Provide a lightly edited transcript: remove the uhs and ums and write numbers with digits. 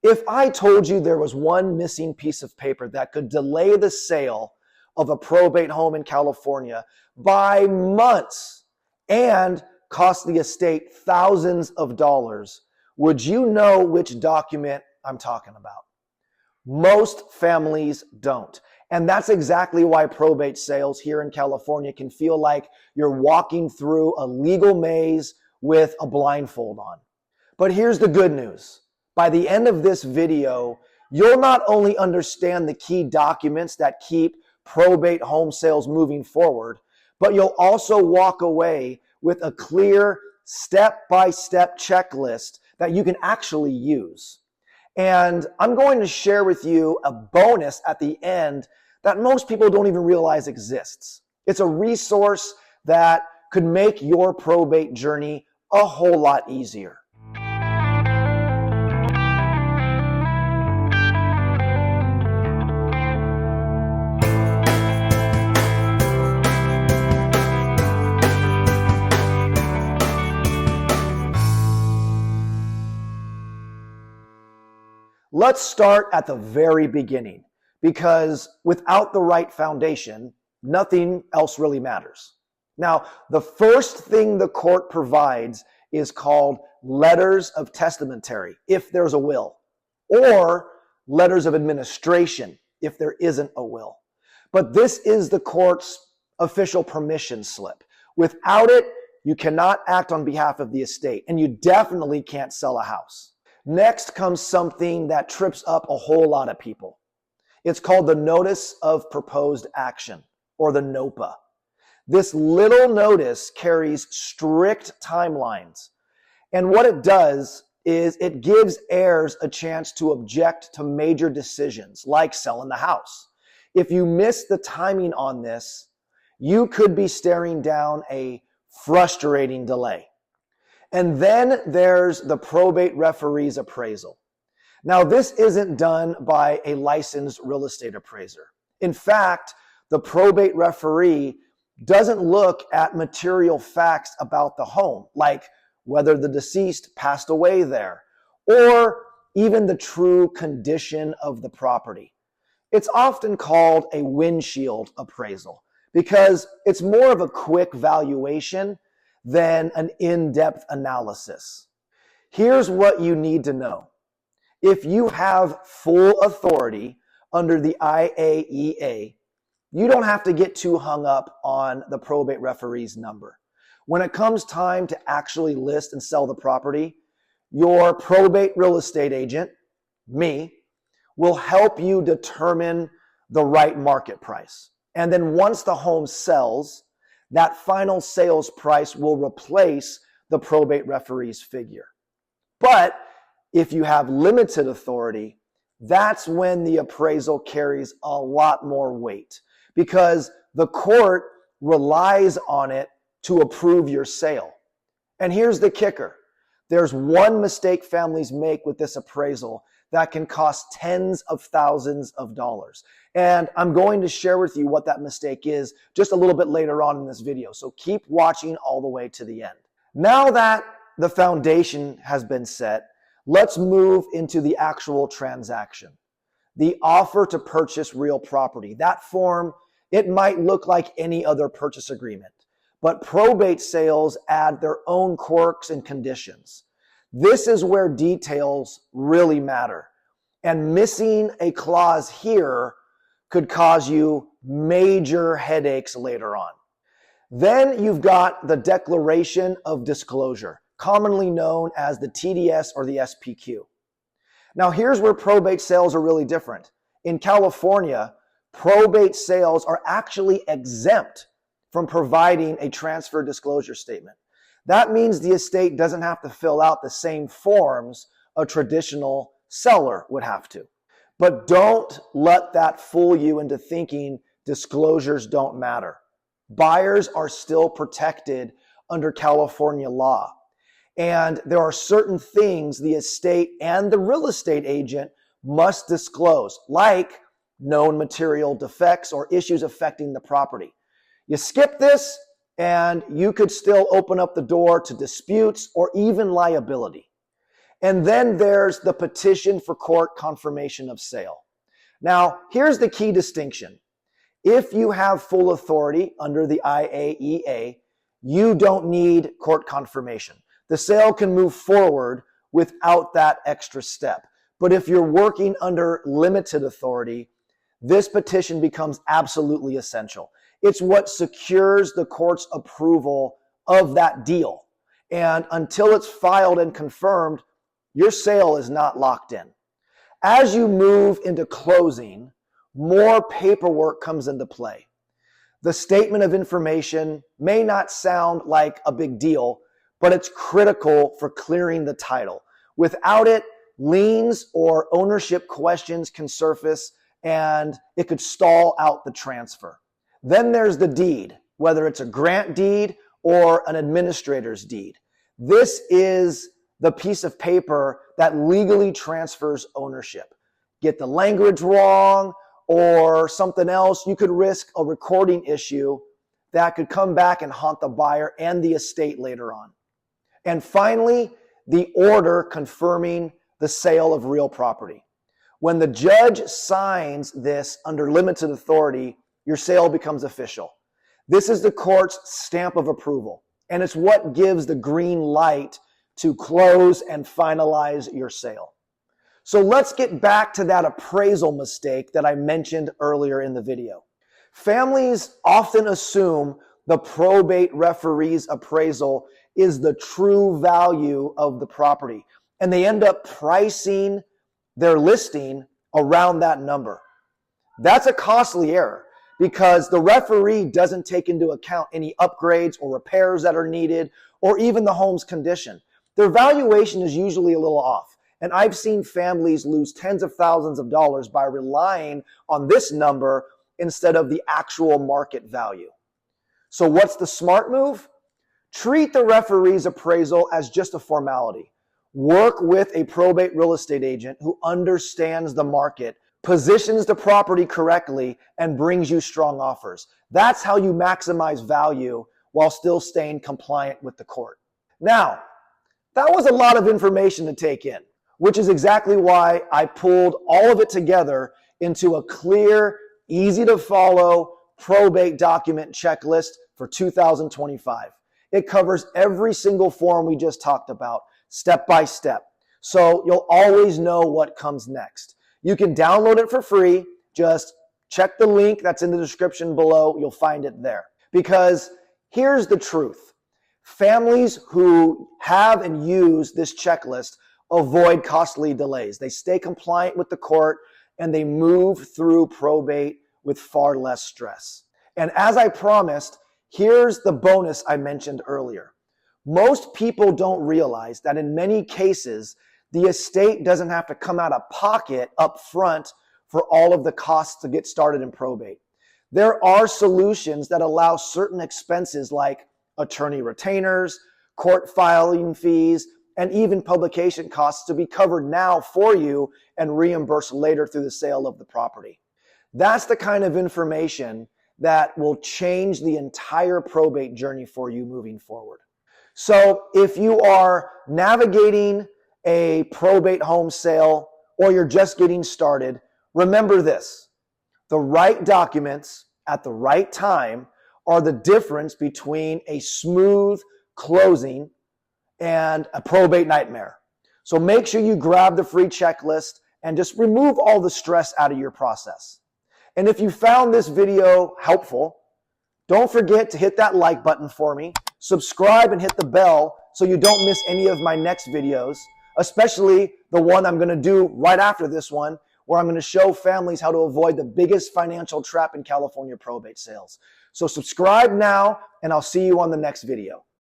If I told you there was one missing piece of paper that could delay the sale of a probate home in California by months and cost the estate thousands of dollars, would you know which document I'm talking about? Most families don't. And that's exactly why probate sales here in California can feel like you're walking through a legal maze with a blindfold on. But here's the good news. By the end of this video, you'll not only understand the key documents that keep probate home sales moving forward, but you'll also walk away with a clear step-by-step checklist that you can actually use. And I'm going to share with you a bonus at the end that most people don't even realize exists. It's a resource that could make your probate journey a whole lot easier. Let's start at the very beginning, because without the right foundation, nothing else really matters. Now, the first thing the court provides is called Letters of Testamentary, if there's a will, or Letters of Administration, if there isn't a will. But this is the court's official permission slip. Without it, you cannot act on behalf of the estate, and you definitely can't sell a house. Next comes something that trips up a whole lot of people. It's called the Notice of Proposed Action, or the NOPA. This little notice carries strict timelines. And what it does is it gives heirs a chance to object to major decisions, like selling the house. If you miss the timing on this, you could be staring down a frustrating delay. And then there's the probate referee's appraisal. Now, this isn't done by a licensed real estate appraiser. In fact, the probate referee doesn't look at material facts about the home, like whether the deceased passed away there, or even the true condition of the property. It's often called a windshield appraisal because it's more of a quick valuation than an in-depth analysis. Here's what you need to know. If you have full authority under the IAEA, you don't have to get too hung up on the probate referee's number. When it comes time to actually list and sell the property, your probate real estate agent, me, will help you determine the right market price. And then once the home sells, that final sales price will replace the probate referee's figure. But if you have limited authority, that's when the appraisal carries a lot more weight because the court relies on it to approve your sale. And here's the kicker. There's one mistake families make with this appraisal that can cost tens of thousands of dollars. And I'm going to share with you what that mistake is just a little bit later on in this video. So keep watching all the way to the end. Now that the foundation has been set, let's move into the actual transaction. The offer to purchase real property. That form, it might look like any other purchase agreement, but probate sales add their own quirks and conditions. This is where details really matter. And missing a clause here could cause you major headaches later on. Then you've got the Declaration of Disclosure, commonly known as the TDS or the SPQ. Now here's where probate sales are really different. In California, probate sales are actually exempt from providing a transfer disclosure statement. That means the estate doesn't have to fill out the same forms a traditional seller would have to. But don't let that fool you into thinking disclosures don't matter. Buyers are still protected under California law. And there are certain things the estate and the real estate agent must disclose, like known material defects or issues affecting the property. You skip this, and you could still open up the door to disputes or even liability. And then there's the petition for court confirmation of sale. Now, here's the key distinction. If you have full authority under the IAEA, you don't need court confirmation. The sale can move forward without that extra step. But if you're working under limited authority, this petition becomes absolutely essential. It's what secures the court's approval of that deal. And until it's filed and confirmed, your sale is not locked in. As you move into closing, more paperwork comes into play. The statement of information may not sound like a big deal, but it's critical for clearing the title. Without it, liens or ownership questions can surface and it could stall out the transfer. Then there's the deed, whether it's a grant deed or an administrator's deed. This is the piece of paper that legally transfers ownership. Get the language wrong or something else, you could risk a recording issue that could come back and haunt the buyer and the estate later on. And finally, the order confirming the sale of real property. When the judge signs this under limited authority, your sale becomes official. This is the court's stamp of approval, and it's what gives the green light to close and finalize your sale. So let's get back to that appraisal mistake that I mentioned earlier in the video. Families often assume the probate referee's appraisal is the true value of the property, and they end up pricing their listing around that number. That's a costly error because the referee doesn't take into account any upgrades or repairs that are needed or even the home's condition. Their valuation is usually a little off. And I've seen families lose tens of thousands of dollars by relying on this number instead of the actual market value. So what's the smart move? Treat the referee's appraisal as just a formality. Work with a probate real estate agent who understands the market, positions the property correctly, and brings you strong offers. That's how you maximize value while still staying compliant with the court. Now, that was a lot of information to take in, which is exactly why I pulled all of it together into a clear, easy to follow probate document checklist for 2025. It covers every single form we just talked about, step by step. So you'll always know what comes next. You can download it for free. Just check the link that's in the description below. You'll find it there. Because here's the truth. Families who have and use this checklist avoid costly delays. They stay compliant with the court and they move through probate with far less stress. And as I promised, here's the bonus I mentioned earlier. Most people don't realize that in many cases, the estate doesn't have to come out of pocket up front for all of the costs to get started in probate. There are solutions that allow certain expenses like attorney retainers, court filing fees, and even publication costs to be covered now for you and reimbursed later through the sale of the property. That's the kind of information that will change the entire probate journey for you moving forward. So if you are navigating a probate home sale or you're just getting started, remember this: the right documents at the right time are the difference between a smooth closing and a probate nightmare. So make sure you grab the free checklist and just remove all the stress out of your process. And if you found this video helpful, don't forget to hit that like button for me, subscribe and hit the bell so you don't miss any of my next videos, especially the one I'm going to do right after this one, where I'm going to show families how to avoid the biggest financial trap in California probate sales. So subscribe now, and I'll see you on the next video.